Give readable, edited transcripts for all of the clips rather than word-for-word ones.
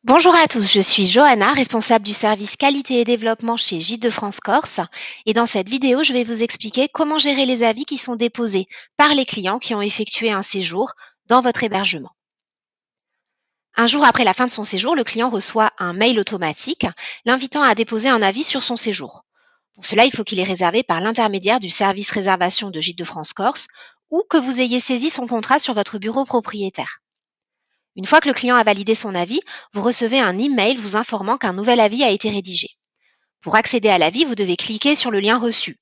Bonjour à tous, je suis Johanna, responsable du service qualité et développement chez Gîtes de France Corse. Et dans cette vidéo, je vais vous expliquer comment gérer les avis qui sont déposés par les clients qui ont effectué un séjour dans votre hébergement. Un jour après la fin de son séjour, le client reçoit un mail automatique l'invitant à déposer un avis sur son séjour. Pour cela, il faut qu'il est réservé par l'intermédiaire du service réservation de Gîtes de France Corse ou que vous ayez saisi son contrat sur votre bureau propriétaire. Une fois que le client a validé son avis, vous recevez un email vous informant qu'un nouvel avis a été rédigé. Pour accéder à l'avis, vous devez cliquer sur le lien reçu.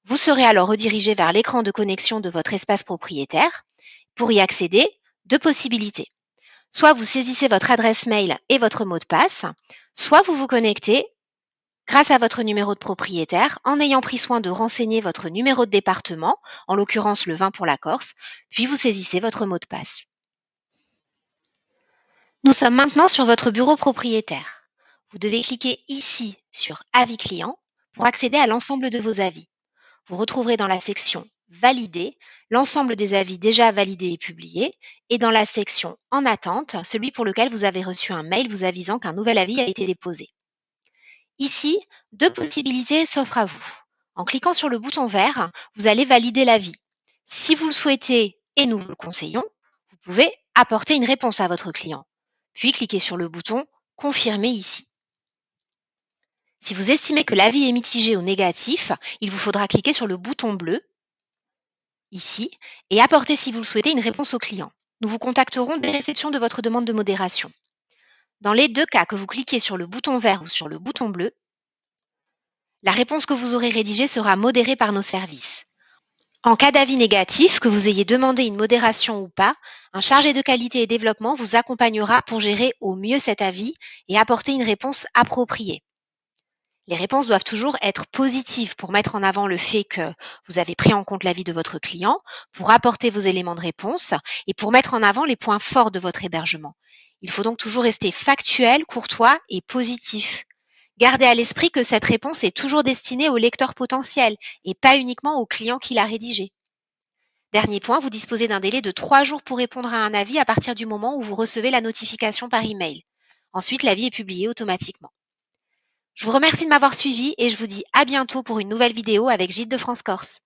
Vous serez alors redirigé vers l'écran de connexion de votre espace propriétaire. Pour y accéder, deux possibilités. Soit vous saisissez votre adresse mail et votre mot de passe, soit vous vous connectez grâce à votre numéro de propriétaire en ayant pris soin de renseigner votre numéro de département, en l'occurrence le 20 pour la Corse, puis vous saisissez votre mot de passe. Nous sommes maintenant sur votre bureau propriétaire. Vous devez cliquer ici sur Avis client pour accéder à l'ensemble de vos avis. Vous retrouverez dans la section Valider l'ensemble des avis déjà validés et publiés et dans la section En attente, celui pour lequel vous avez reçu un mail vous avisant qu'un nouvel avis a été déposé. Ici, deux possibilités s'offrent à vous. En cliquant sur le bouton vert, vous allez valider l'avis. Si vous le souhaitez et nous vous le conseillons, vous pouvez apporter une réponse à votre client. Puis cliquez sur le bouton « Confirmer » ici. Si vous estimez que l'avis est mitigé ou négatif, il vous faudra cliquer sur le bouton bleu, ici, et apporter, si vous le souhaitez, une réponse au client. Nous vous contacterons dès réception de votre demande de modération. Dans les deux cas, que vous cliquiez sur le bouton vert ou sur le bouton bleu, la réponse que vous aurez rédigée sera modérée par nos services. En cas d'avis négatif, que vous ayez demandé une modération ou pas, un chargé de qualité et développement vous accompagnera pour gérer au mieux cet avis et apporter une réponse appropriée. Les réponses doivent toujours être positives pour mettre en avant le fait que vous avez pris en compte l'avis de votre client, pour apporter vos éléments de réponse et pour mettre en avant les points forts de votre hébergement. Il faut donc toujours rester factuel, courtois et positif. Gardez à l'esprit que cette réponse est toujours destinée au lecteur potentiel et pas uniquement au client qui l'a rédigé. Dernier point, vous disposez d'un délai de 3 jours pour répondre à un avis à partir du moment où vous recevez la notification par email. Ensuite, l'avis est publié automatiquement. Je vous remercie de m'avoir suivi et je vous dis à bientôt pour une nouvelle vidéo avec Gîtes de France Corse.